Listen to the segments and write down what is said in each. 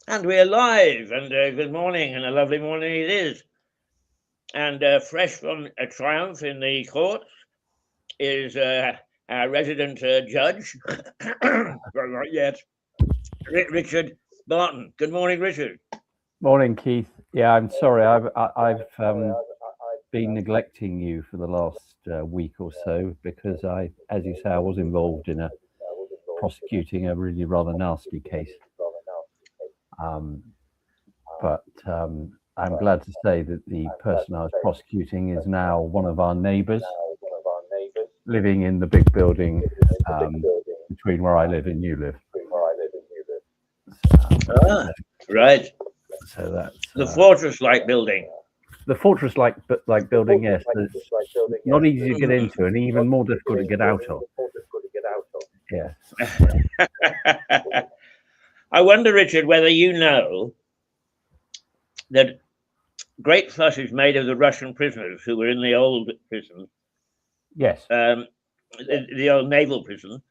And we're live, and good morning, and a lovely morning it is. And fresh from a triumph in the courts is our resident judge, well, not yet, Richard Barton. Good morning, Richard. Morning, Keith. Yeah, I'm sorry. I've been neglecting you for the last week or so because as you say, I was involved in prosecuting a really rather nasty case. But I'm glad to say that the person I was prosecuting is now one of our neighbours, living in the big building between where I live and you live. Right. So that's the fortress-like building. The fortress-like building, yes. It's not easy to get into and even more difficult to get out of. Yes. I wonder, Richard, whether you know that great fuss is made of the Russian prisoners who were in the old prison. Yes. The old naval prison.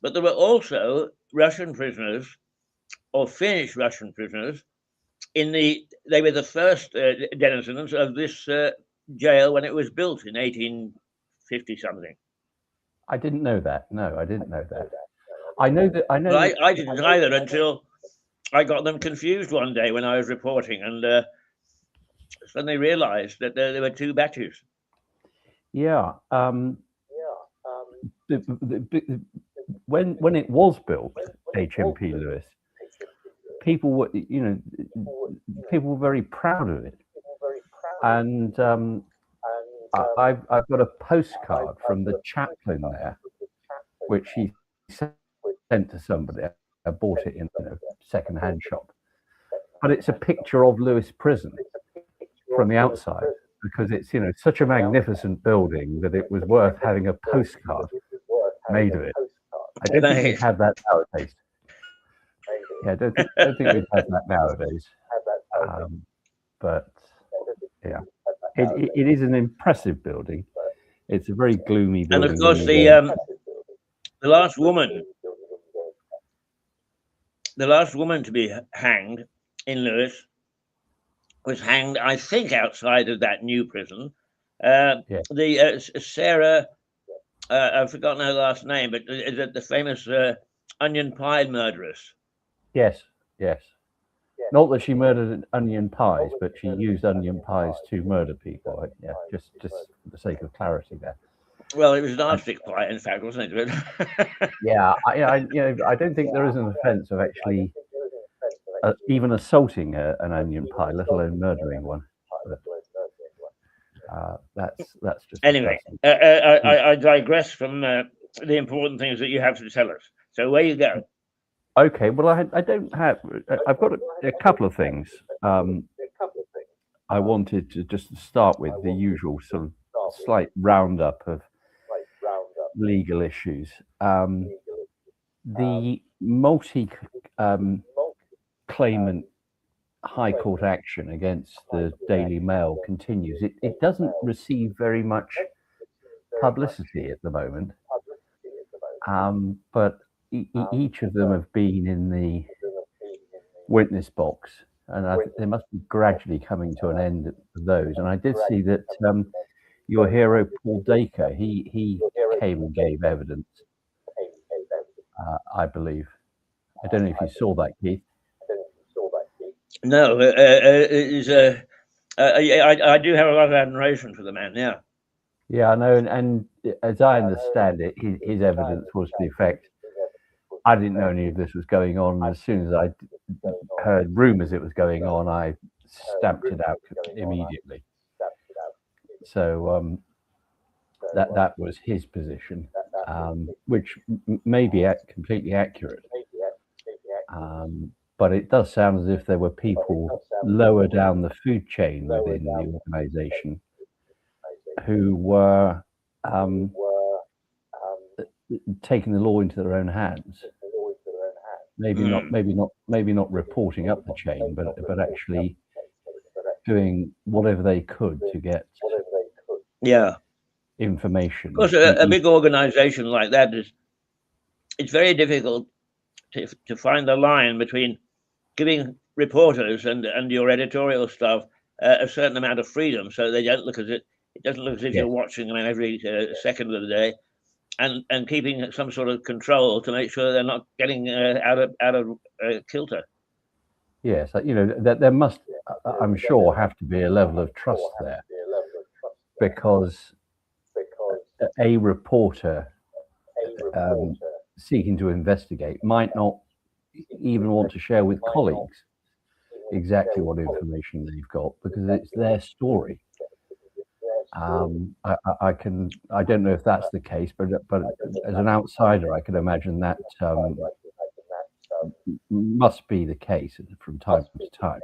But there were also Russian prisoners, or Finnish Russian prisoners, they were the first denizens of this jail when it was built in 1850 something. I didn't know that. No, I didn't know that. I know. I didn't either until I got them confused one day when I was reporting, and suddenly realised that there were two batches. Yeah. When it was built, HMP Lewis, people were very proud of it, and I've got a postcard from the chaplain there, which he sent to somebody. I bought it in a second-hand shop, but it's a picture of Lewis Prison from the outside because it's such a magnificent building that it was worth having a postcard made of it. I don't think we'd have that nowadays. Yeah, I don't think we'd have that nowadays. But yeah, it is an impressive building. It's a very gloomy building. And of course, the last woman to be hanged in Lewis was hanged, I think, outside of that new prison. The Sarah, I've forgotten her last name, but is it the famous onion pie murderess? Yes. Not that she murdered onion pies, but she used onion pies to murder people. Yeah, just for the sake of clarity there. Well, it was an arsenic pie, in fact, wasn't it? Yeah, I don't think there is an offence of actually even assaulting an onion pie, let alone murdering one. But, that's just anyway. I digress from the important things that you have to tell us. So where you go? Okay, well, I don't have. I've got a couple of things. I wanted to just start with the usual sort of slight roundup of legal issues. The multi-claimant High Court action against the Daily Mail continues. It doesn't receive very much publicity at the moment, but each of them have been in the witness box, and they must be gradually coming to an end of those. And I did see that your hero Paul Dacre, he came and gave evidence, I believe. I don't know if you saw that, Keith. No, I do have a lot of admiration for the man. Yeah. Yeah, I know, and as I understand it, his evidence was to the effect, I didn't know any of this was going on. As soon as I heard rumours it was going on, I stamped it out immediately. So that was his position, which may be completely accurate. But it does sound as if there were people lower down the food chain within the organisation who were taking the law into their own hands. Maybe not reporting up the chain, but actually doing whatever they could to get information. Of course, a big organisation like that it's very difficult to find the line between giving reporters and your editorial staff a certain amount of freedom, so they don't look as it doesn't look as if you're watching them every second of the day, and keeping some sort of control to make sure they're not getting out of kilter. Yes, there must, I'm sure, have to be a level of trust there, because a reporter seeking to investigate might not even want to share with colleagues exactly what information they've got, because it's their story. I don't know if that's the case, but as an outsider, I can imagine that must be the case from time to time.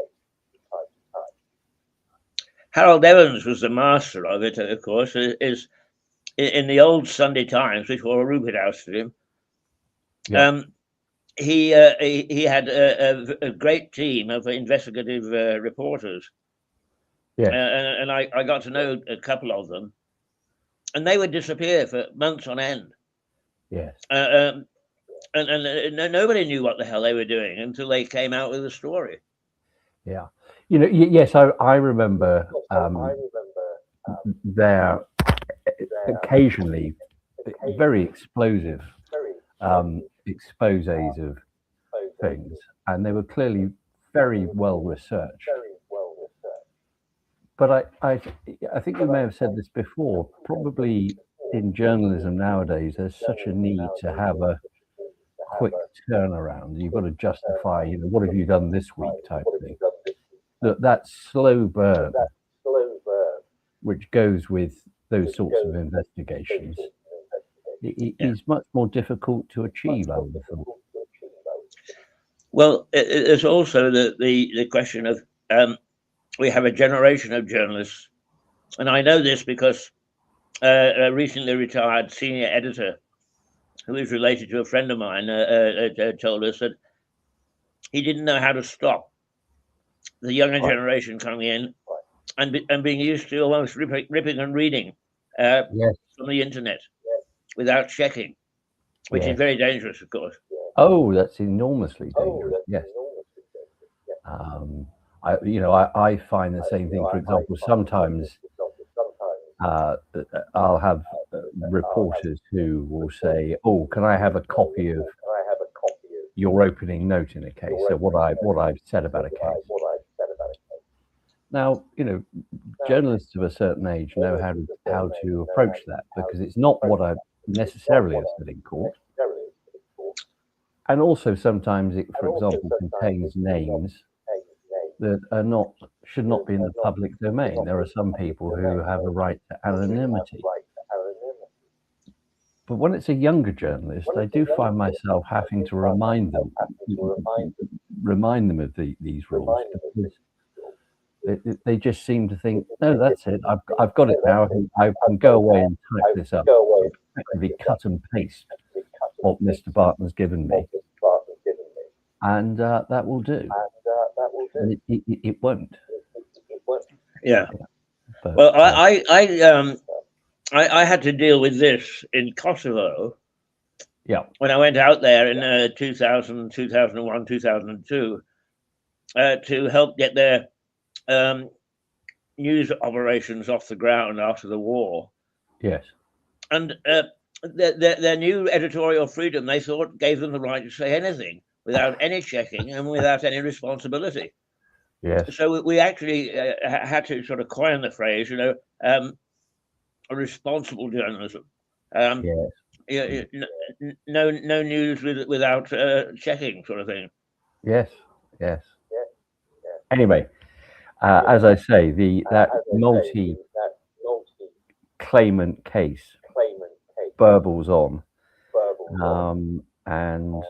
Harold Evans was the master of it, of course. Is in the old Sunday Times before Rupert ousted him. Yeah. He had a great team of investigative reporters. Yeah. And I got to know a couple of them, and they would disappear for months on end. Yes. And nobody knew what the hell they were doing until they came out with a story. Yeah. Yes, I remember there occasionally very explosive exposés of things, and they were clearly very well researched. But I think you may have said this before, probably in journalism nowadays, there's such a need to have a quick turnaround. You've got to justify, what have you done this week type thing. That slow burn, which goes with those sorts of investigations, is much more difficult to achieve, I would have thought. Well, there's also the question of we have a generation of journalists, and I know this because a recently retired senior editor who is related to a friend of mine told us that he didn't know how to stop the younger generation coming in and being used to almost ripping and reading from the internet without checking, which is very dangerous, of course. Oh, that's enormously dangerous. Yes. I find the same thing. For example, sometimes I'll have reporters who will say, "Oh, can I have a copy of your opening note in a case? So what I've said about a case." Now, journalists of a certain age know how to approach that, because it's not what I necessarily have said in court. And also sometimes it, for example, contains names that should not be in the public domain. There are some people who have a right to anonymity. But when it's a younger journalist, I do find myself having to remind them of these rules, because they just seem to think, no, that's it. I've got it now. I can go away and type this up, effectively cut and paste what Mr. Barton's given me, and that will do. And it won't. Yeah. But, well, I had to deal with this in Kosovo. Yeah. When I went out there in 2000, 2001, 2002 to help get their news operations off the ground after the war. Yes. And their new editorial freedom, they thought, gave them the right to say anything without any checking and without any responsibility. Yes. So we actually had to sort of coin the phrase, a responsible journalism. Yes. No news without checking, sort of thing. Yes. Yes. Anyway, as I say, that multi-claimant case burbles on, and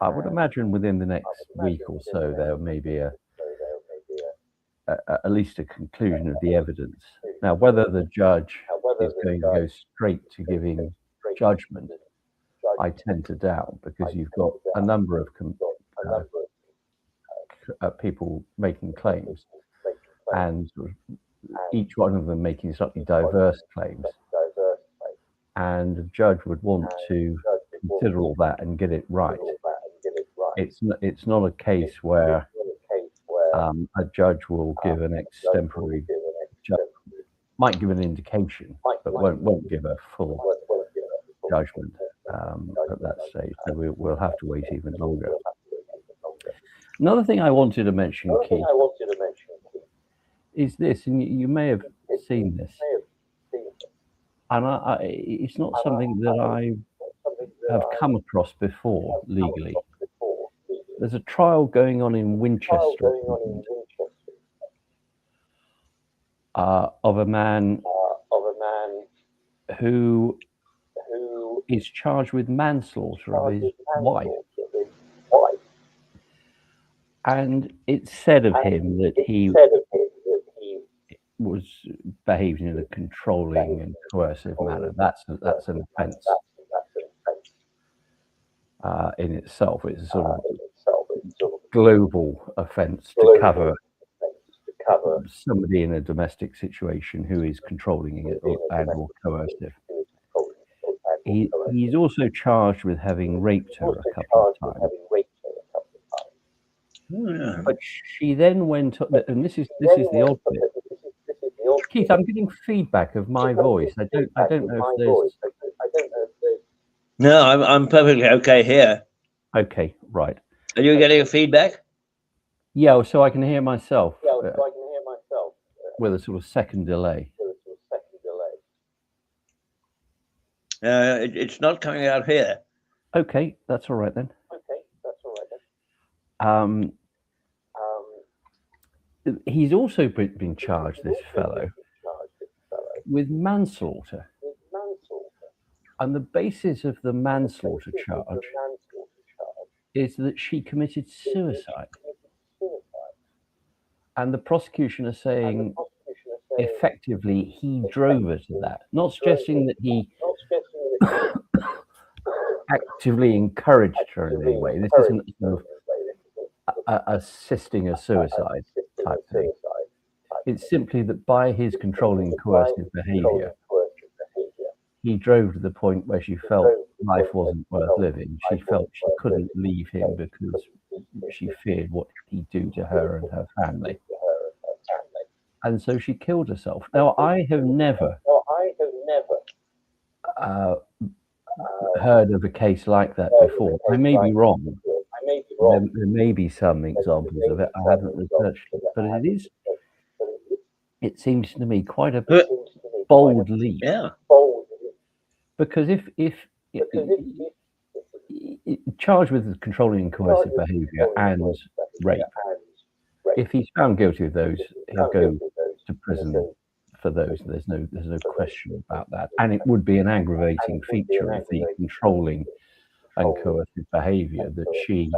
I would imagine within the next week or so there may be at least a conclusion of the evidence. Now, whether the judge is going to go straight to giving judgment, I tend to doubt, because you've got a number of people making claims, and each one of them making slightly diverse claims, and the judge would want to consider all that and get it right. It's not a case where a judge will give an extemporary judgment, might give an indication, but won't give a full judgment at that stage. So we'll have to wait even longer. Another thing I wanted to mention, Keith, is this, and you may have seen this, and it's not something that I have come across before legally. There's a trial going on in Winchester of a man who is charged with manslaughter of his wife. And it's said of him that he was behaving in a controlling and coercive manner. That's an offence in itself. It's a sort of global offence to cover somebody in a domestic situation who is controlling and or coercive. He's also charged with having raped her a couple of times. But she then went, and this is the odd bit. Keith, I'm getting feedback of my voice. I don't know if there's. No, I'm perfectly okay here. Okay, right. Are you getting a feedback? Yeah, so I can hear myself. With a sort of second delay. It's not coming out here. Okay, that's all right then. He's also been charged, this fellow, with manslaughter. And the basis of the manslaughter charge is that she committed suicide. And the prosecution are saying, effectively, he drove her to that. Not suggesting that he actively encouraged her in any way. This isn't sort of assisting a suicide type thing. It's simply that by his controlling coercive behaviour, he drove to the point where she felt life wasn't worth living. She felt she couldn't leave him because she feared what he'd do to her and her family. And so she killed herself. Now, I have never heard of a case like that before. I may be wrong. There may be some examples of it. I haven't researched it, but it seems to me quite a bold leap. Yeah. Because if charged with controlling and coercive behaviour and rape, if he's found guilty of those, he'll go to prison for those. There's no question about that. And it would be an aggravating feature of the controlling and coercive behaviour that she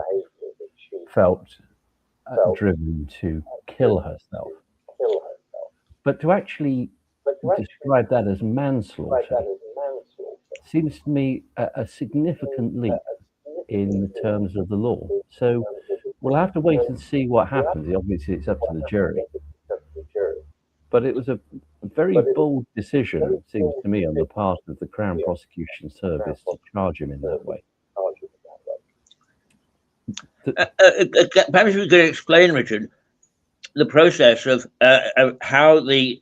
felt driven to kill herself. But to actually describe that as manslaughter seems to me a significant leap in the terms of the law. So we'll have to wait and see what happens. Obviously, it's up to the jury. But it was a very bold decision, it seems to me, on the part of the Crown Prosecution Service to charge him in that way. Perhaps you could explain, Richard, the process of how the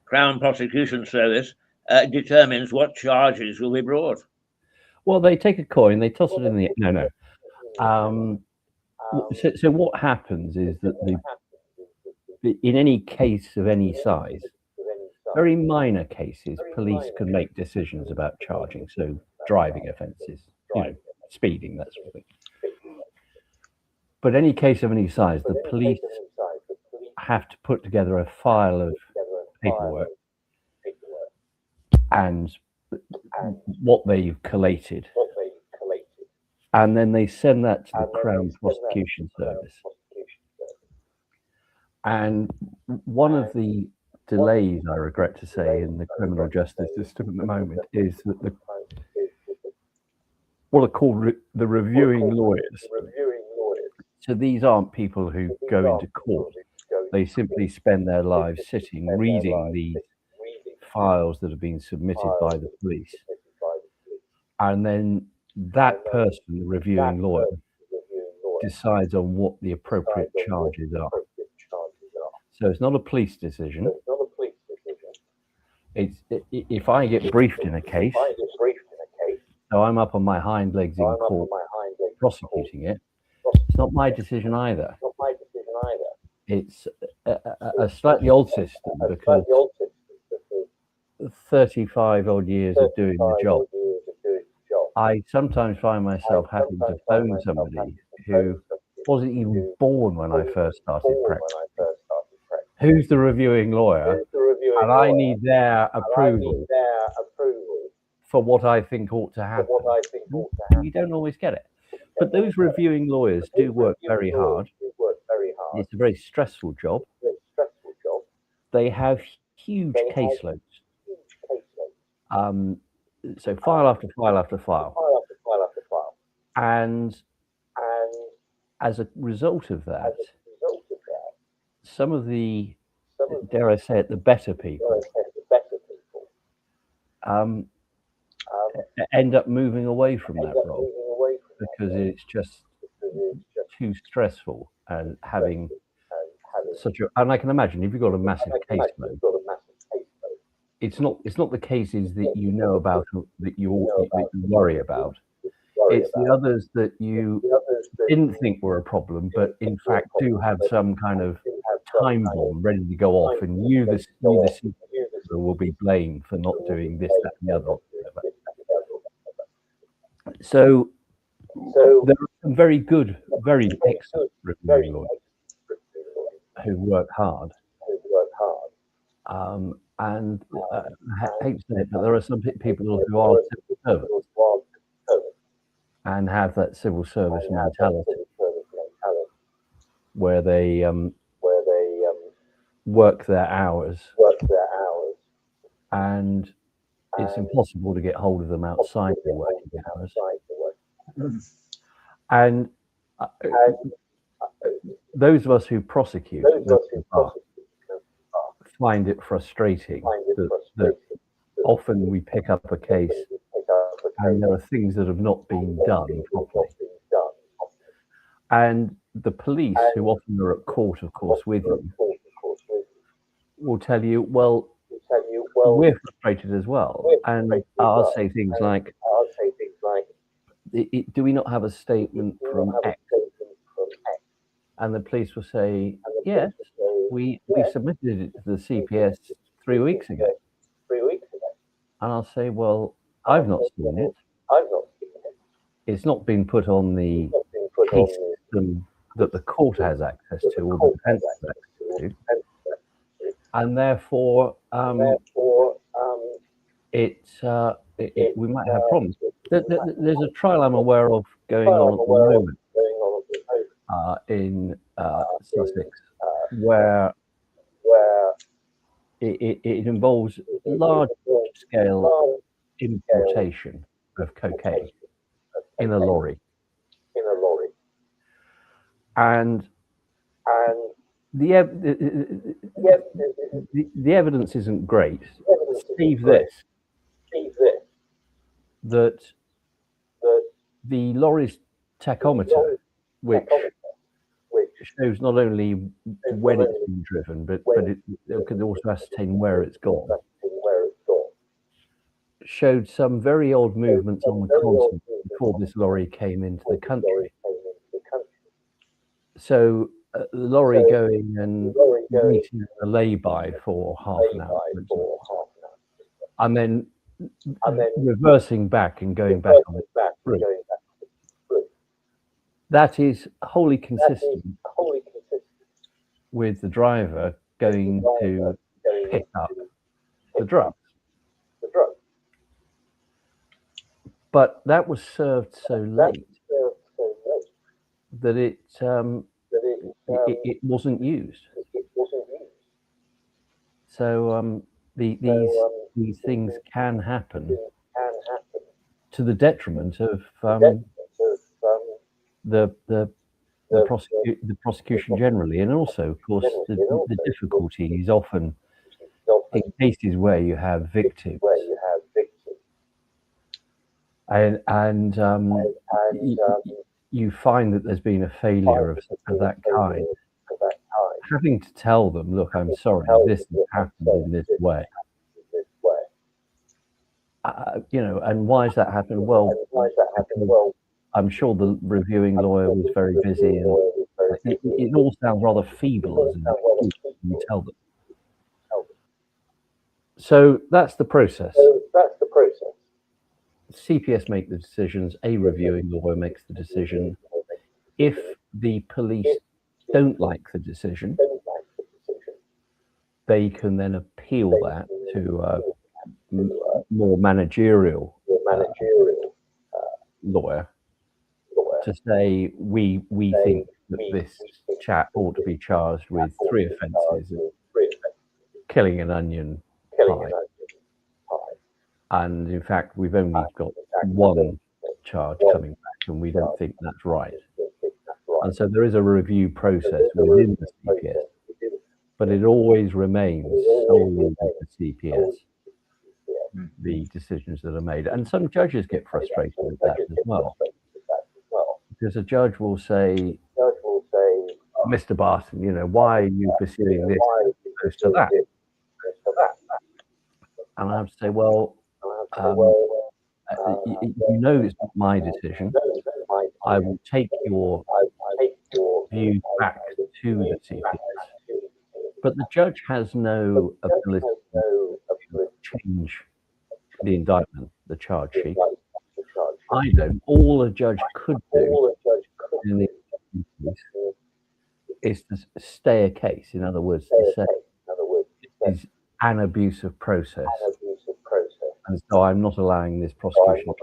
Crown Prosecution Service determines what charges will be brought. Well, they take a coin, they toss it in the... No. So what happens is that in any case of any size, very minor cases, police can make decisions about charging, so driving offences, speeding, that sort of thing. But any case of any size, the police have to put together a file of paperwork and what they've collated. And then they send that to the Crown Prosecution Service. And one of the delays, I regret to say, in the criminal justice system at the moment is that what are called the reviewing lawyers. So these aren't people who go into court. They simply spend their lives sitting, reading the files that have been submitted by the police. And then that person, the reviewing lawyer, decides on what the appropriate charges are. So it's not a police decision. It's if I get briefed in a case, so I'm up on my hind legs in court prosecuting it. It's not my decision either. It's a slightly old system because 35 odd years of doing the job, I sometimes find myself having to phone somebody who wasn't even born when I first started practicing. Who's the reviewing lawyer? And I need their approval for what I think ought to happen. You don't always get it. But those reviewing lawyers do work very hard. It's a very stressful job. They have huge caseloads. So file after file after file. And as a result of that, some of the, dare I say it, the better people end up moving away from that role because it's just too stressful and having such a, and I can imagine if you've got a massive caseload, it's not the cases that you know about that you worry about. It's the others that you didn't think were a problem, but in fact do have some kind of time bomb ready to go off, and you the will be blamed for not doing this, that, and the other. So there are some very good, very excellent reviewing lawyers who work hard. And I hate to say it, but there are some people who are civil servants and have that civil service mentality where they work their hours, and it's impossible to get hold of them outside their working hours. And those of us who prosecute find it frustrating that often we pick up a case and there are things that have not been done properly. And the police, who often are at court, of course, with you, will tell you, well, we're frustrated as well. And I'll say things like, do we not have a statement from X? And the police will say, yes, we submitted it to the CPS 3 weeks ago. And I'll say, well, I've not seen it. It's not been put on the case system that the court has access to or the defense has access to. And therefore, we might have problems. There's a trial I'm aware of going on at the moment in Sussex, where it involves large-scale importation of cocaine in a lorry, and the evidence isn't great. Save this, that the lorry's tachometer, which shows not only when it's been driven, but it can also ascertain where it's gone, showed some very odd movements on the continent before this lorry came into the country. So the lorry going and meeting a lay-by for half an hour, and then reversing back and going back on its route. That is wholly consistent with the driver going to pick up the drugs. But that was served so late that it wasn't used. So these things can happen to the detriment of the prosecution generally, and also, of course, the difficulty is often in cases where you have victims, and you find that there's been a failure of that kind, having to tell them, look, I'm sorry, this has happened in this way. And why has that happened? Well, I'm sure the reviewing lawyer was very busy, and it all sounds rather feeble as an excuse when you tell them. So that's the process. CPS make the decisions, a reviewing lawyer makes the decision. If the police don't like the decision, they can then appeal that to a more managerial lawyer to say, we think that this chap ought to be charged with 3 offences of killing an onion pie. And in fact, we've only got 1 charge coming back, and we don't think that's right. And so there is a review process within the CPS, but it always remains solely with the CPS, the decisions that are made. And some judges get frustrated with that as well, because a judge will say, Mr. Barton, why are you pursuing this as opposed to that? And I have to say, well, it's not my decision. I will take your view back to the CPS, but the judge has no ability to change the indictment, the charge sheet. I don't. All a judge could do in the case is to stay a case. In other words, to say it is an abuse of process, and so I'm not allowing this prosecution.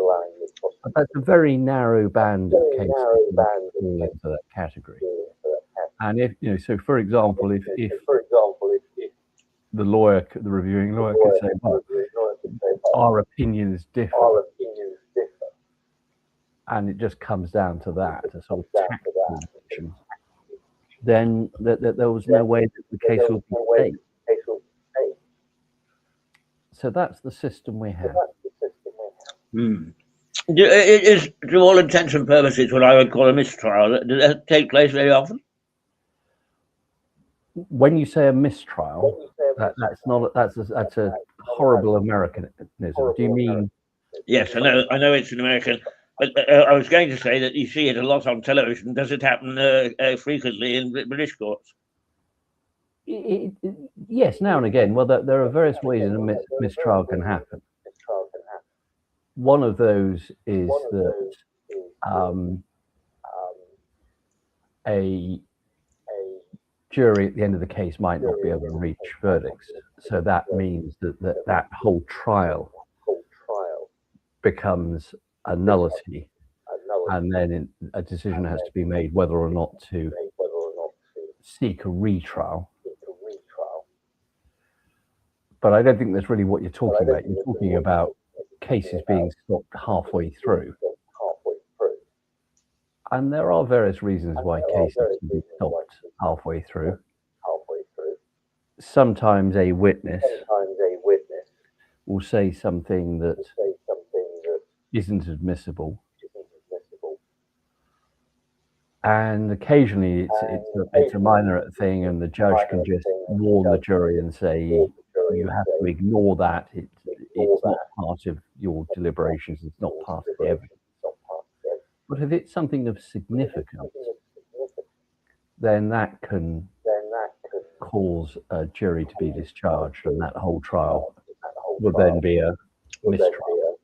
But that's a very narrow band of cases that fall into that category. And if so for example, if the reviewing lawyer could say, well, our opinions differ, and it just comes down to that, a sort of tactical decision, then there was no way that the case would be stayed. So that's the system we have. It is, to all intents and purposes, what I would call a mistrial. Does that take place very often? When you say a mistrial, that's a horrible Americanism. Do you mean? Yes, I know it's an American, but I was going to say that you see it a lot on television. Does it happen frequently in British courts? Yes, now and again. Well, there are various ways in a mistrial can happen. One of those is that a jury at the end of the case might not be able to reach verdicts. So that means that whole trial becomes a nullity, and then a decision has to be made whether or not to seek a retrial. But I don't think that's really what you're talking about. You're talking about cases being stopped halfway through. And there are various reasons why cases can be stopped halfway through. Sometimes a witness will say something that isn't admissible. And occasionally it's a minor thing, and the judge can just warn the jury and say, you have to ignore that. It's not part of your deliberations. It's not part of the evidence. But if it's something of significance, then that can cause a jury to be discharged, and that whole trial would then be a mistrial.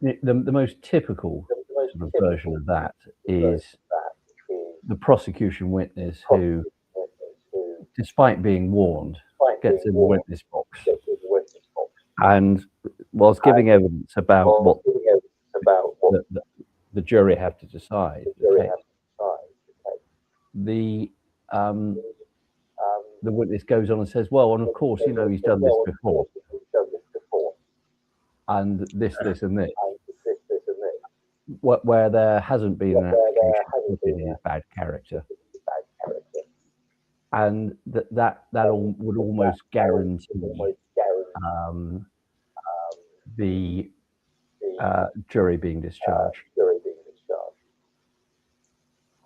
The most typical sort of version of that is the prosecution witness who, despite being warned, gets in the witness box and whilst giving evidence about what the jury have to decide, the witness goes on and says, well, and of course, he's done this before, and this and this, where there hasn't been an application put in his bad character. And that would almost guarantee the jury being discharged.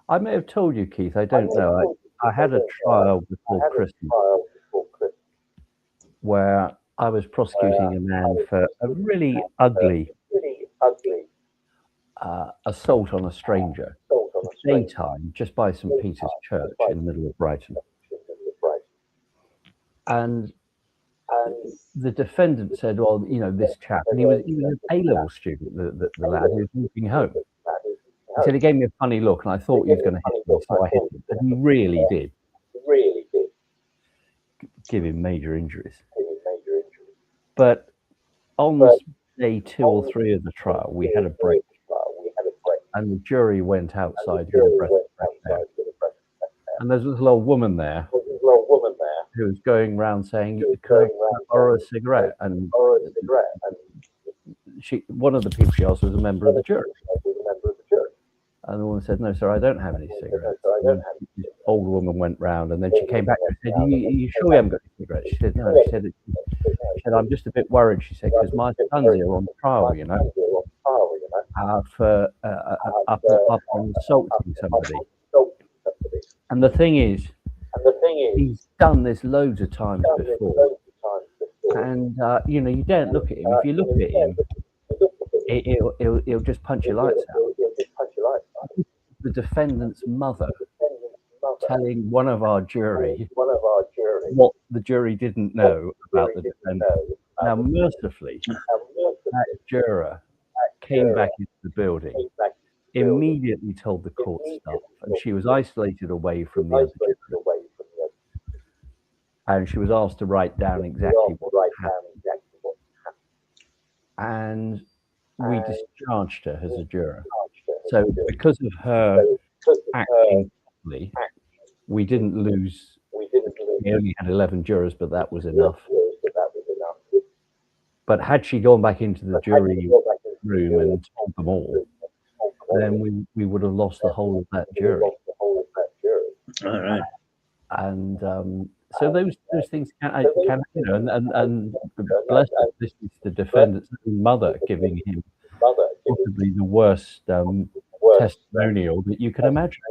I may have told you, Keith. I don't know. I had a trial before Christmas where I was prosecuting a man for a really ugly assault on a stranger, daytime, just by St. Peter's Church in the middle of Brighton. And the defendant said, well, you know, this chap, and he was an A-level student, the lad who was walking home. He said he gave me a funny look, and I thought he was going to hit me, so I hit him. And he really did. Give him major injuries. But on day 2 or 3 of the trial, we had a break. And the jury went outside to get a breath of fresh air. And there's a little old woman there who was going around saying, "Can I borrow a cigarette?" And one of the people she asked was a member of the jury. And the woman said, "No, sir, I don't have any cigarettes." And the old woman went round, and then she came back and said, "Are you sure you haven't got any cigarettes?" She said, "No." She said, "I'm just a bit worried," she said, "because my son's here on trial, you know, for up on assaulting somebody." And the thing is, he's done this loads of times before. And, you know, you don't look at him. If you look at him, he'll just punch your lights out. The defendant's mother telling one of our jury what the jury didn't know about the defendant. Now, mercifully, that juror came back into the building, immediately told the court staff, and she was isolated away from the other jury. And she was asked to write down exactly what happened. And we discharged her as a juror. So because of her acting properly, we didn't lose. We only had 11 jurors, but that was enough. But had she gone back into the jury room and told them all, then we would have lost the whole of that jury. All right. And so those things can, you know, and bless her, this is the defendant's mother giving him possibly the worst testimonial that you can imagine.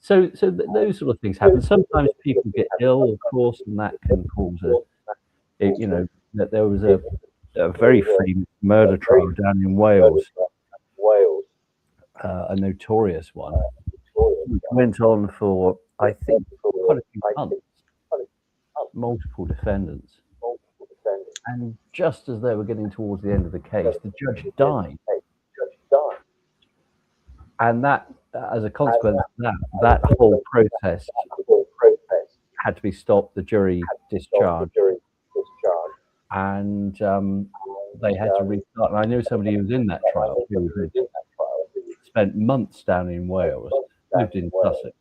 So those sort of things happen. Sometimes people get ill, of course, and that can cause you know, that there was a very famous murder trial down in Wales, a notorious one, which went on for, I think, quite a few months, multiple defendants. And just as they were getting towards the end of the case, the judge died. And that, as a consequence of that whole process had to be stopped, the jury discharged, and they had to restart. And I knew somebody who was in that trial who had spent months down in Wales, lived in Sussex,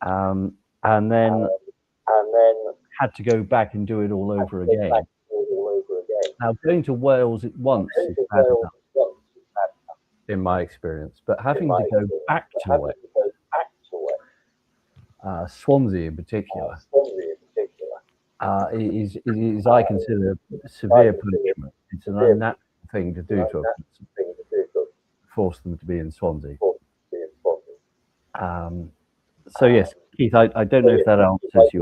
and then had to go back and do it all over again. Now, going to Wales at once is bad enough, in my experience, but having to go back to Wales, Swansea in particular, is I consider severe punishment. It's an unnatural thing to do to a person, force them to be in Swansea. So yes, Keith, I don't know if that answers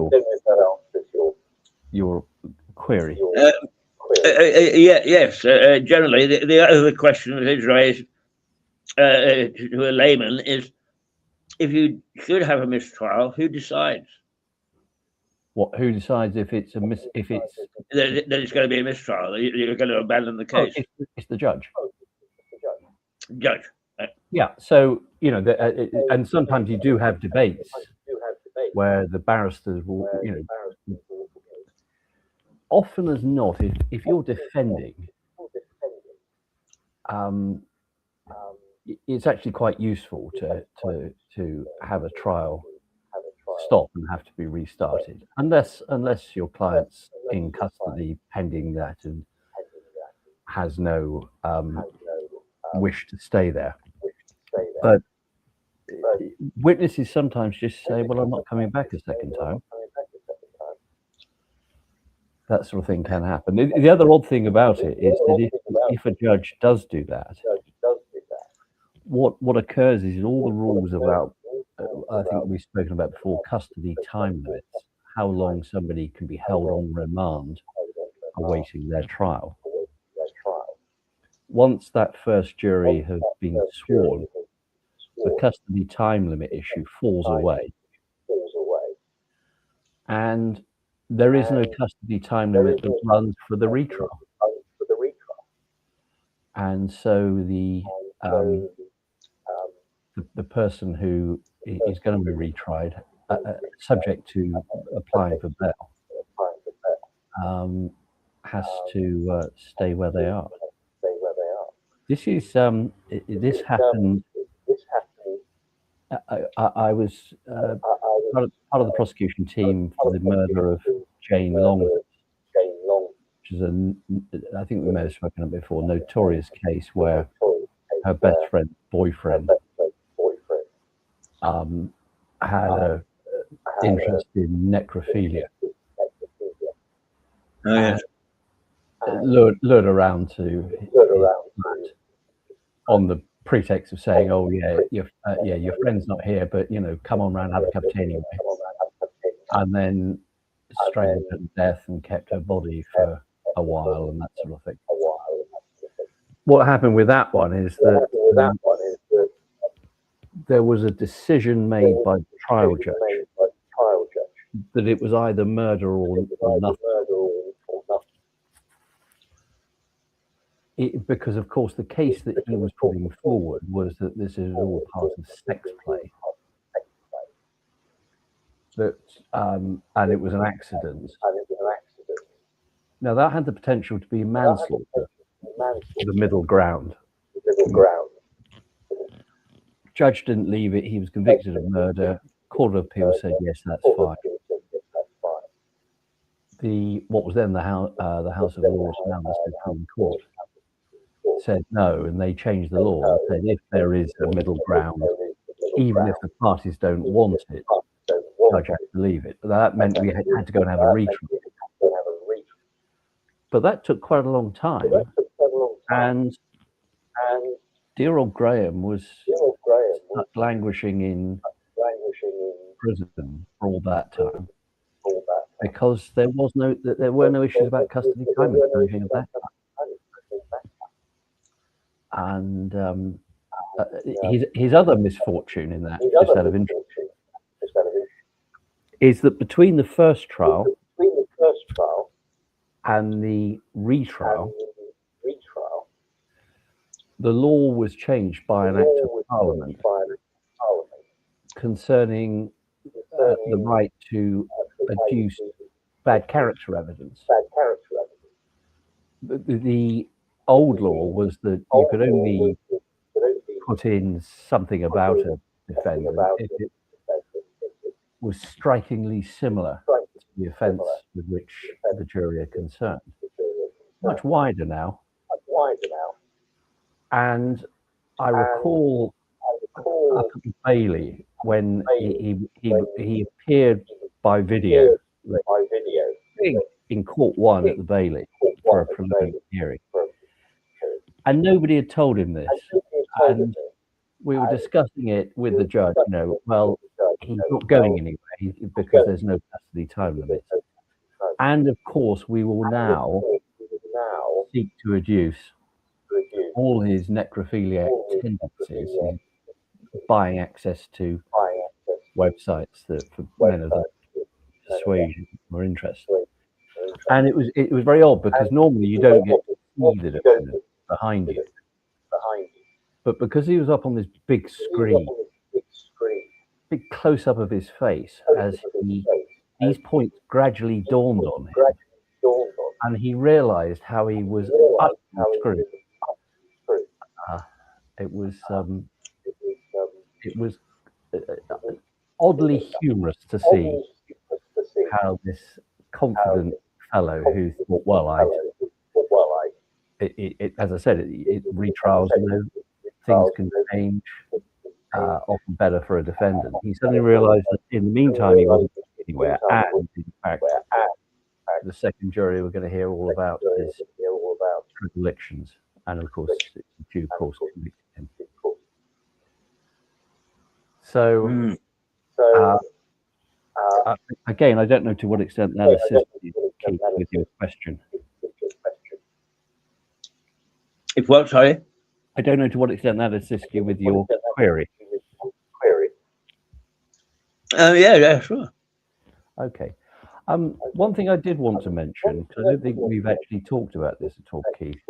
your query. Yes. Generally, the other question that is raised to a layman is, if you should have a mistrial, who decides? What? Who decides if it's a that it's going to be a mistrial? You're going to abandon the case? It's the judge. Judge. Yeah. So you know, and sometimes you do have debates where the barristers will, you know, often as not, if you're defending, it's actually quite useful to have a trial stop and have to be restarted, unless your client's in custody pending that and has no wish to stay there. But witnesses sometimes just say, "Well, I'm not coming back a second time." That sort of thing can happen. The other odd thing about it is that if a judge does do that, what occurs is all the rules about, I think we've spoken about before, custody time limits, how long somebody can be held on remand awaiting their trial. Once that first jury has been sworn, the custody time limit issue falls away. And there is no custody time limit that runs for the retrial. And so the person who is going to be retried, subject to applying for bail, has to stay where they are. This is this happened. I was part of the prosecution team for the murder of Jane Long, which is I think we may have spoken of before, notorious case where her best friend's boyfriend had an interest in necrophilia. Oh, yes. Lured around to his flat on the pretext of saying, "Oh yeah, your friend's not here, but come on round, have a cup of tea anyway." And then strangled her to death and kept her body for a while and that sort of thing. What happened with that one is that there was a decision made by the trial judge that it was either murder or nothing. Because, of course, the case that he was putting forward was that this is all part of sex play. That and it was an accident. Now, that had the potential to be manslaughter, the middle ground. Judge didn't leave it. He was convicted of murder. Court of Appeal said, yes, that's fine. What was then the House of Lords, now the Supreme Court, said no, and they changed the law and said if there is a middle ground, even if the parties don't want it, the judge has to leave it. But that meant we had to go and have a retrial. But that took quite a long time, and dear old Graham was languishing in prison for all that time because there were no issues about custody time or anything of that. And his other misfortune in that, just out of interest, is that between the first trial and the retrial, the law was changed by an act of Parliament concerning the right to adduce bad character evidence. The old law was that you could only put in something about a defendant if it was strikingly similar to the offence with which the jury are concerned. Much wider now. And I recall up at Bailey when he appeared by video in Court 1 at the Bailey for a preliminary hearing. And nobody had told him this. And we were discussing it with the judge, well, he's not going anywhere because there's no custody time limit. And of course, we will now seek to adduce all his necrophiliac tendencies, buying access to websites that for men of that persuasion or interest. And it was very odd because normally you don't get to see the defendant behind you. But because he was up on this big screen, big close up of his face, as these points gradually dawned on him, and he realized how he was up on the screen. It was oddly humorous to see how this confident fellow who thought, well, as I said, retrials, things can change, often better for a defendant. He suddenly realised that in the meantime he wasn't going anywhere, and in fact, the second jury were going to hear all about his predilections, and of course, due course, convicted him. So, again, I don't know to what extent that assists you, Keith, with your question. If what, sorry? I don't know to what extent that assists you with your query. Yeah, sure. Okay. One thing I did want to mention, because I don't think we've actually talked about this at all, Keith,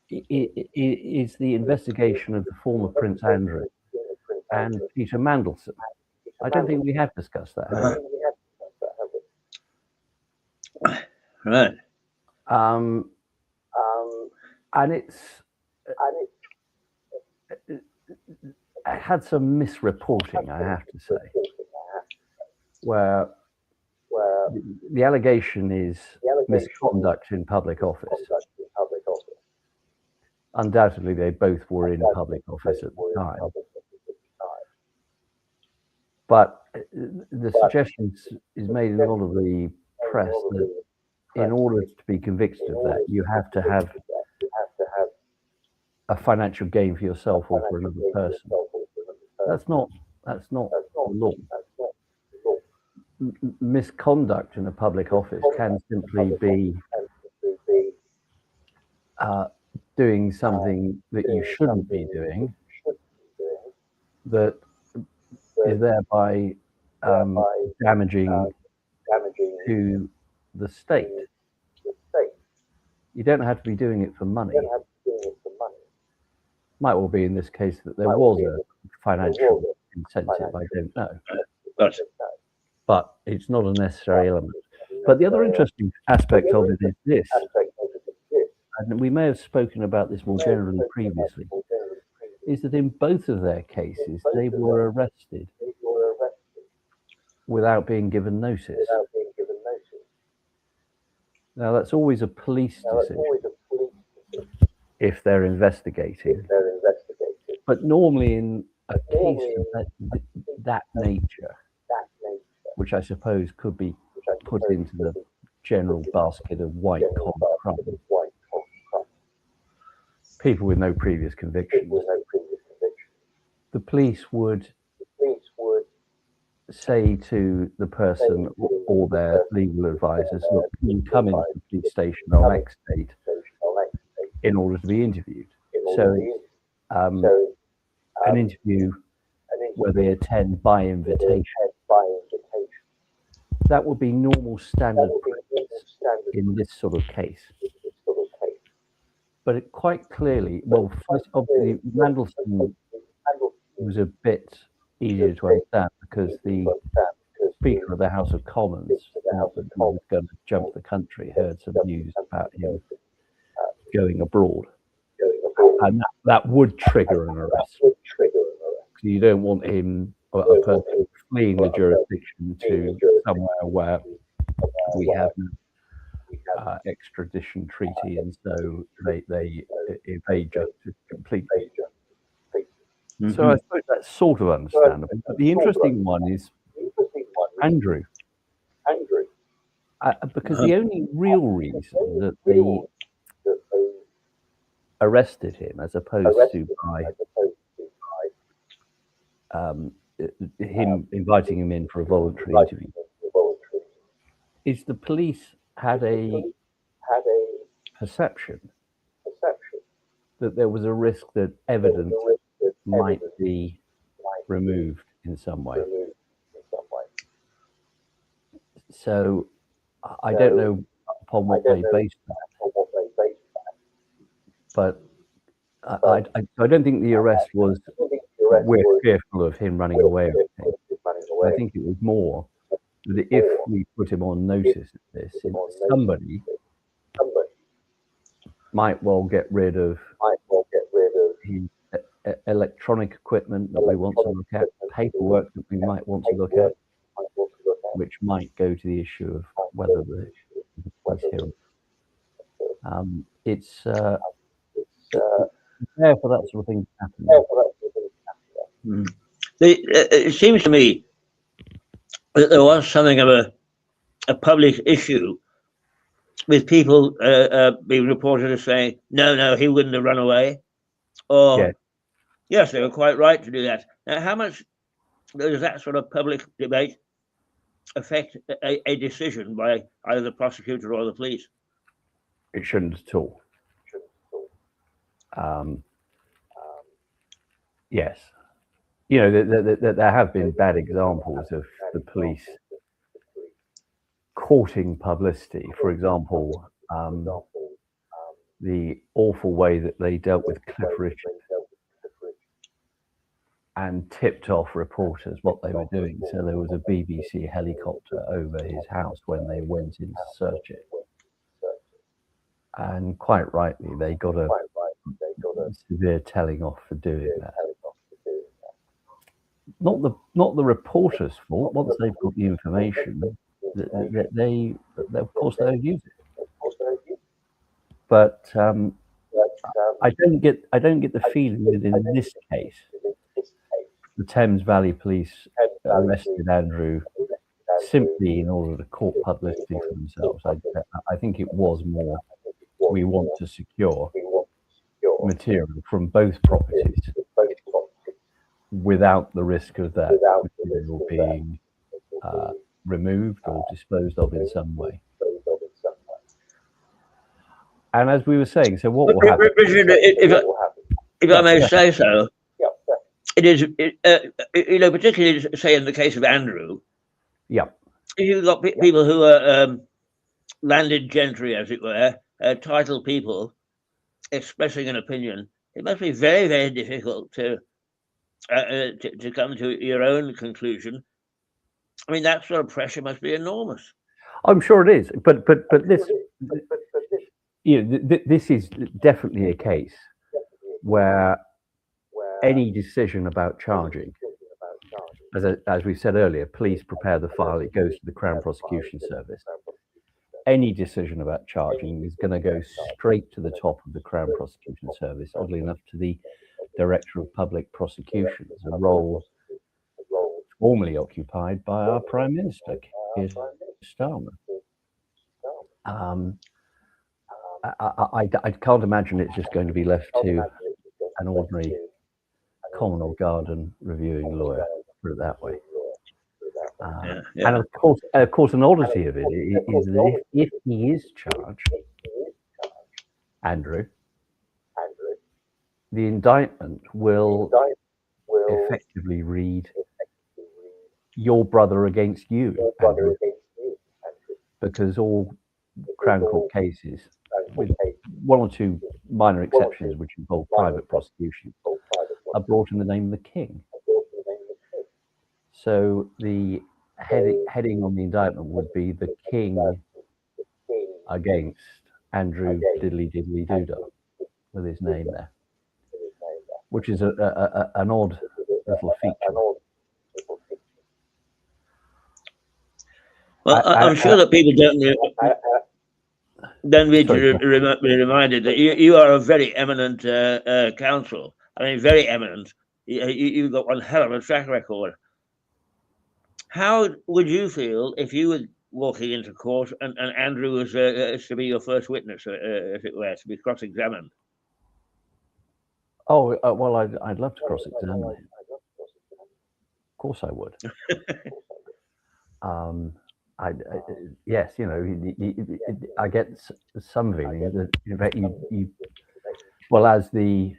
is the investigation of the former Prince Andrew and Peter Mandelson. I don't think we have discussed that, have we? Right. And it had some misreporting, I have to say, where the allegation is misconduct in public office. Undoubtedly, they both were in public office at the time. But the suggestion is made in a lot of the press that in order to be convicted of that, you have to have a financial gain for yourself or for another person. That's not the law. Misconduct in a public office can simply be doing something that you shouldn't be doing, that is thereby damaging to the state. You don't have to be doing it for money. Might well be in this case that there was a financial incentive, I don't know. But it's not a necessary element. But the other interesting aspect of it is this, and we may have spoken about this more generally previously, is that in both of their cases, they were arrested without being given notice. Now, that's always a police decision if they're investigating. But normally in a case of that nature, which I suppose could be put into the general basket of white-collar crime, people with no previous convictions, the police would say to the person or their legal advisors, look, you come into the police station on X date in order to be interviewed. So an interview where they attend by invitation. That would be normal standard practice in this sort of case. But it quite clearly, well, first, obviously, Mandelson was a bit easier to understand because the Speaker of the House of Commons, now that he was going to jump the country, heard some news about him going abroad. And that would trigger an arrest. You don't want him, a person, fleeing the jurisdiction to somewhere where we have no extradition treaty, and so they evade justice completely. Mm-hmm. So I suppose that's sort of understandable. But the interesting one is Andrew. Because the only real reason that they arrested him, as opposed to by him inviting him in for a voluntary interview, is the police had a perception that there was a risk that evidence might be removed in some way. So I don't know upon what they based that, but I don't think the arrest was, we're fearful of him running away. I think it was more that if we put him on notice of this, somebody might well get rid of his electronic equipment that we want to look at, paperwork that we might want to look at, which might go to the issue of whether the police hear. It's there for that sort of thing to happen. It seems to me that there was something of a public issue with people being reported as saying, no, he wouldn't have run away, or yes, they were quite right to do that. Now, how much does that sort of public debate affect a decision by either the prosecutor or the police? It shouldn't at all. Yes, you know, there have been bad examples of the police courting publicity. For example, the awful way that they dealt with Cliff Richard and tipped off reporters what they were doing. So there was a BBC helicopter over his house when they went in to search it. And quite rightly, they got a severe telling off for doing that. Not the reporter's fault. Once they've got the information, they of course they'll use it. But I don't get the feeling that in this case, the Thames Valley Police arrested Andrew simply in order to court publicity for themselves. I think it was more, we want to secure material from both properties without the risk of that material being removed or disposed of in some way. And as we were saying, so what will happen? If I may say so, it is, you know, particularly say in the case of Andrew. Yeah. You've got people who are landed gentry, as it were, titled people expressing an opinion. It must be very, very difficult to come to your own conclusion. I mean, that sort of pressure must be enormous. I'm sure it is, but this, you know, this is definitely a case where any decision about charging, as we said earlier, police prepare the file, it goes to the Crown Prosecution Service. Any decision about charging is going to go straight to the top of the Crown Prosecution Service, oddly enough, to the Director of Public Prosecutions, a role formerly occupied by our Prime Minister, Keir Starmer. I can't imagine it's just going to be left to an ordinary common or garden reviewing lawyer, put it that way. And of course, an oddity of it is that if he is charged, Andrew, the indictment will effectively read your brother against you, Andrew, because all Crown Court cases, with one or two minor exceptions which involve private prosecution, are brought in the name of the King. So the heading on the indictment would be the King against Andrew Diddly Diddly Doodah, with his name there, which is an odd little feature. Well, I'm sure that people don't need to be reminded that you are a very eminent counsel. I mean, very eminent. You've got one hell of a track record. How would you feel if you were walking into court and Andrew was to be your first witness, if it were, to be cross-examined? Oh, well, I'd love to cross-examine him. Of course I would. Yes, you know, I get some feeling that, in fact, well, as the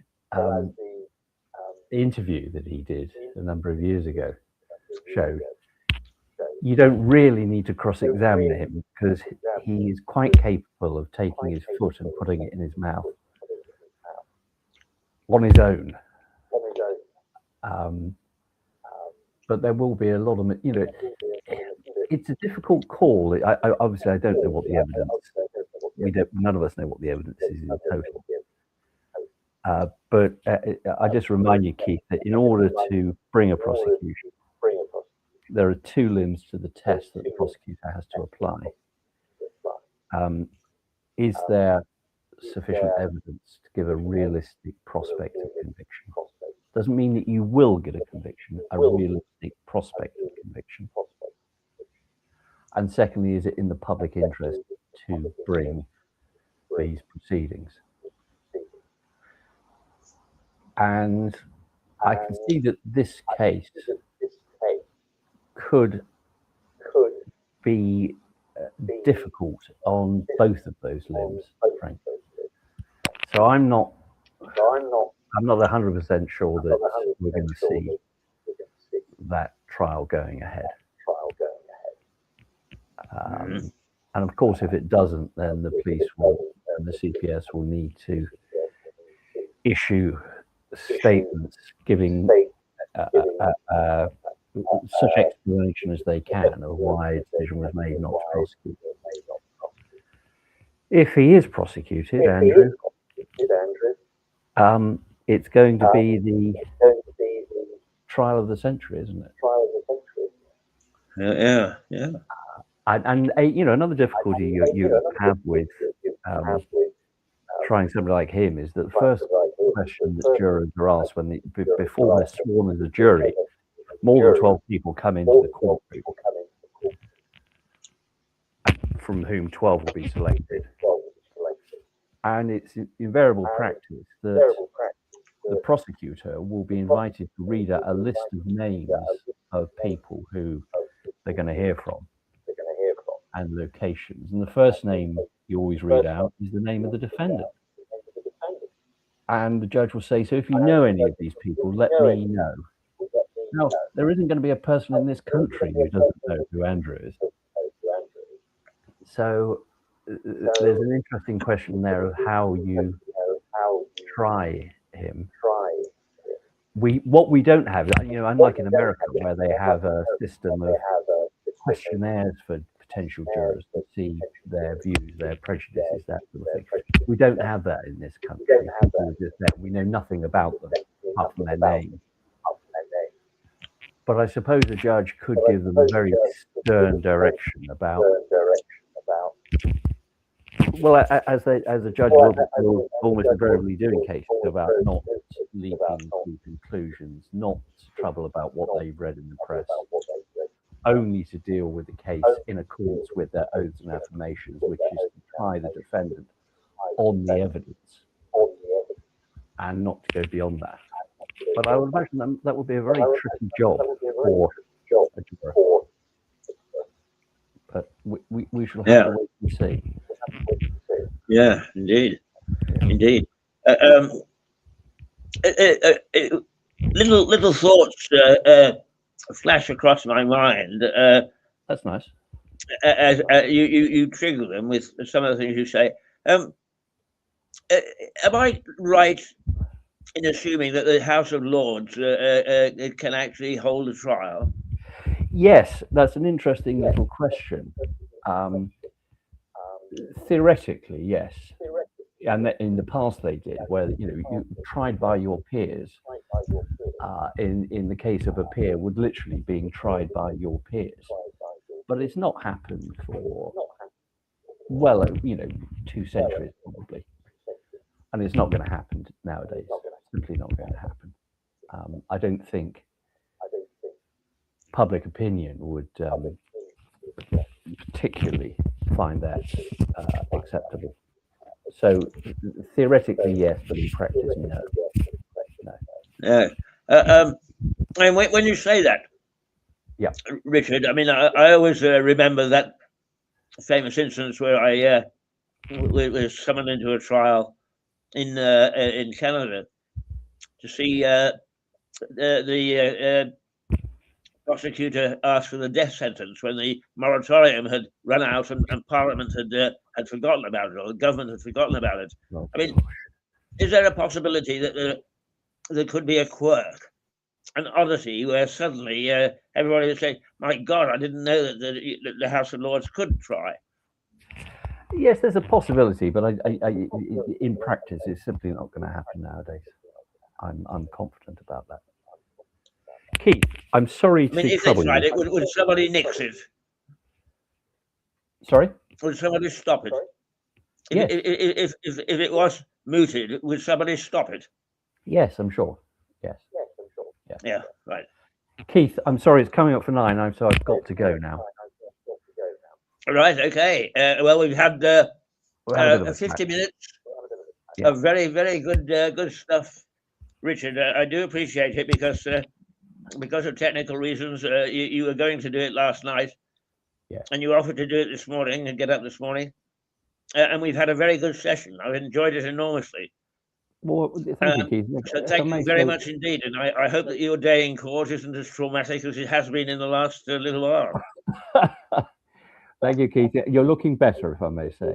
interview that he did a number of years ago showed, you don't really need to cross-examine him because he is quite capable of taking his foot and putting it in his mouth on his own. But there will be a lot of, you know, it's a difficult call. Obviously, I don't know what the evidence. None of us know what the evidence is in total. But I just remind you, Keith, that in order to bring a prosecution, there are two limbs to the test that the prosecutor has to apply. Is there sufficient evidence to give a realistic prospect of conviction? Doesn't mean that you will get a conviction, a realistic prospect of conviction. And secondly, is it in the public interest to bring these proceedings. And I can see that this case could be difficult on both of those limbs, frankly. So I'm not 100% sure that we're going to see that trial going ahead. And of course, if it doesn't, then the police and the CPS will need to issue statements giving such explanation as they can of why a decision was made not to prosecute. If he is prosecuted, Andrew, it's going to be the trial of the century, isn't it? Yeah. And another difficulty you have with trying somebody like him is that the first question that jurors are asked before they're sworn as a jury, more than 12 people come into the courtroom, from whom 12 will be selected. And it's invariable practice that the prosecutor will be invited to read out a list of names of people who they're going to hear from and locations. And the first name you always read out is the name of the defendant. And the judge will say, so if you know any of these people, let me know. Now, there isn't going to be a person in this country who doesn't know who Andrew is. So there's an interesting question there of how you try him. What we don't have, unlike in America, where they have a system of questionnaires for potential jurors to see their views, their prejudices, that sort of thing. We don't have that in this country. People are just there. We know nothing about them apart from their name. But I suppose a judge could give them a very stern direction about. Well, as a judge will almost invariably do in cases about not leaping to conclusions, not to trouble about what they've read in the press, only to deal with the case in accordance with their oaths and affirmations, which is to try the defendant on the evidence and not to go beyond that. But I would imagine that would be a very tricky job for a juror. But we shall have to wait and see. Yeah, indeed. Little thoughts flash across my mind. That's nice. As you trigger them with some of the things you say. Am I right in assuming that the House of Lords can actually hold a trial? Yes, that's an interesting little question. Theoretically, yes. And in the past they did, where you tried by your peers. In the case of a peer, would literally being tried by your peers. But it's not happened for 2 centuries probably, and it's not going to happen nowadays. Simply not going to happen. I don't think public opinion would particularly find that acceptable. So theoretically, yes, but in practice, no. And when you say that, yeah, Richard, I mean, I always remember that famous instance where I was summoned into a trial in Canada to see the prosecutor asked for the death sentence when the moratorium had run out and Parliament had forgotten about it, or the government had forgotten about it. Oh, I mean, is there a possibility that there could be a quirk, an oddity, where suddenly everybody would say, "My God, I didn't know that the House of Lords could try"? Yes, there's a possibility, but I in practice, it's simply not going to happen nowadays. I'm confident about that. Keith, I'm sorry to if trouble they tried you. it, would somebody nix it? Sorry? Would somebody stop it? Yes. If it was mooted, would somebody stop it? Yes, I'm sure. Yes. Yeah, right. Keith, I'm sorry, it's coming up for 9, so I've got to go now. Right. Okay. Well, we've had We had a bit of a 50 chat. minutes Yeah. of very, very good stuff, Richard. I do appreciate it because of technical reasons, you were going to do it last night, Yeah. and you offered to do it this morning and get up this morning, and we've had a very good session. I've enjoyed it enormously. Well, thank you, Keith. So thank you very much indeed, and I hope that your day in court isn't as traumatic as it has been in the last little while. Thank you, Keith. You're looking better, if I may say.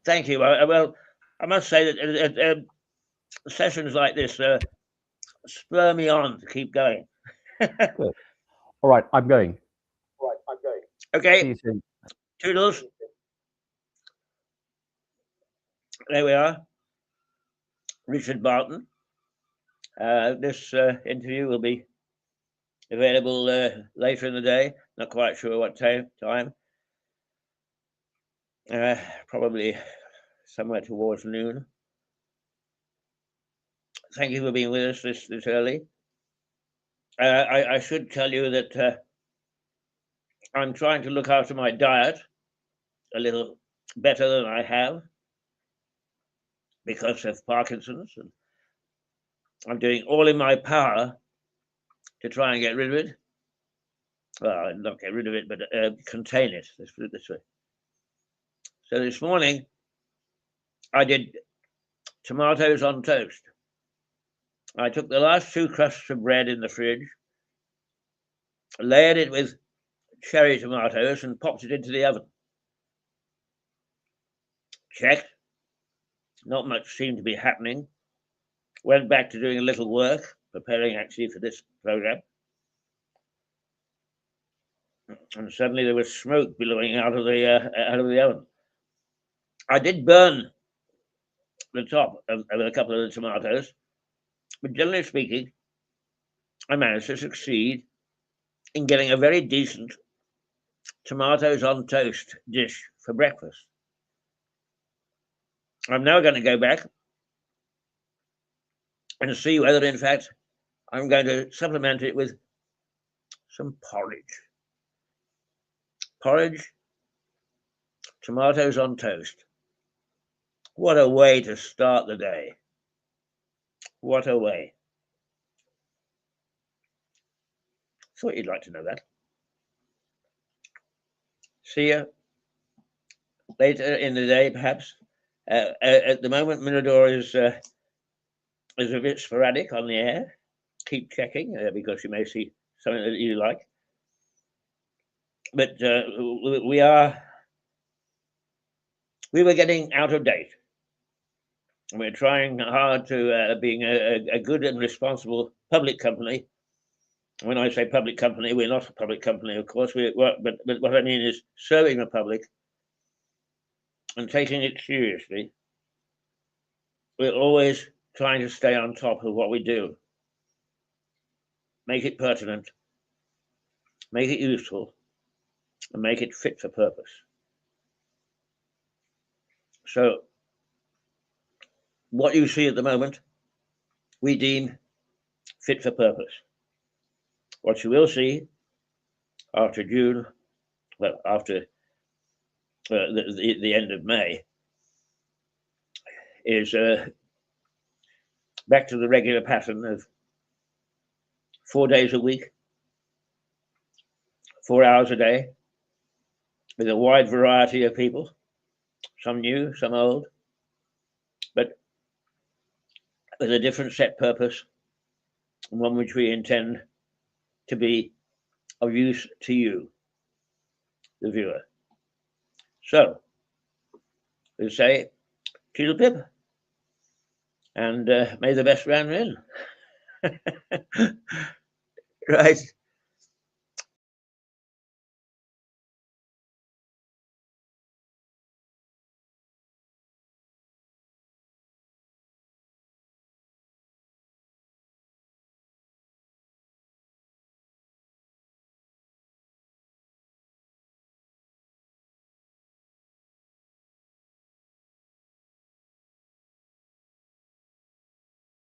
Thank you. Well, I must say that sessions like this spur me on to keep going. Good. All right, I'm going. Okay. See you soon. Toodles. There we are. Richard Barton. This interview will be available later in the day. Not quite sure what time. Probably somewhere towards noon. Thank you for being with us this early. I should tell you that I'm trying to look after my diet a little better than I have because of Parkinson's, and I'm doing all in my power to try and get rid of it. Well, not get rid of it, but contain it. Let's put it this way. So this morning, I did tomatoes on toast. I took the last 2 crusts of bread in the fridge, layered it with cherry tomatoes, and popped it into the oven. Checked. Not much seemed to be happening. Went back to doing a little work, preparing actually for this program. And suddenly there was smoke billowing out of the oven. I did burn the top of a couple of the tomatoes, but generally speaking, I managed to succeed in getting a very decent tomatoes on toast dish for breakfast. I'm now going to go back and see whether, in fact, I'm going to supplement it with some porridge. Porridge, tomatoes on toast. What a way to start the day. What a way. Thought you'd like to know that. See you later in the day, perhaps. At the moment, Mirador is a bit sporadic on the air. Keep checking because you may see something that you like. But we were getting out of date. We're trying hard to being a good and responsible public company. When I say public company, we're not a public company, of course. But what I mean is serving the public and taking it seriously. We're always trying to stay on top of what we do. Make it pertinent, make it useful, and make it fit for purpose. So what you see at the moment, we deem fit for purpose. What you will see after June, well, after the end of May, is back to the regular pattern of 4 days a week, 4 hours a day, with a wide variety of people, some new, some old, but with a different set purpose, and one which we intend to be of use to you, the viewer. So, we say, Toodle Pip, and may the best man win. Right.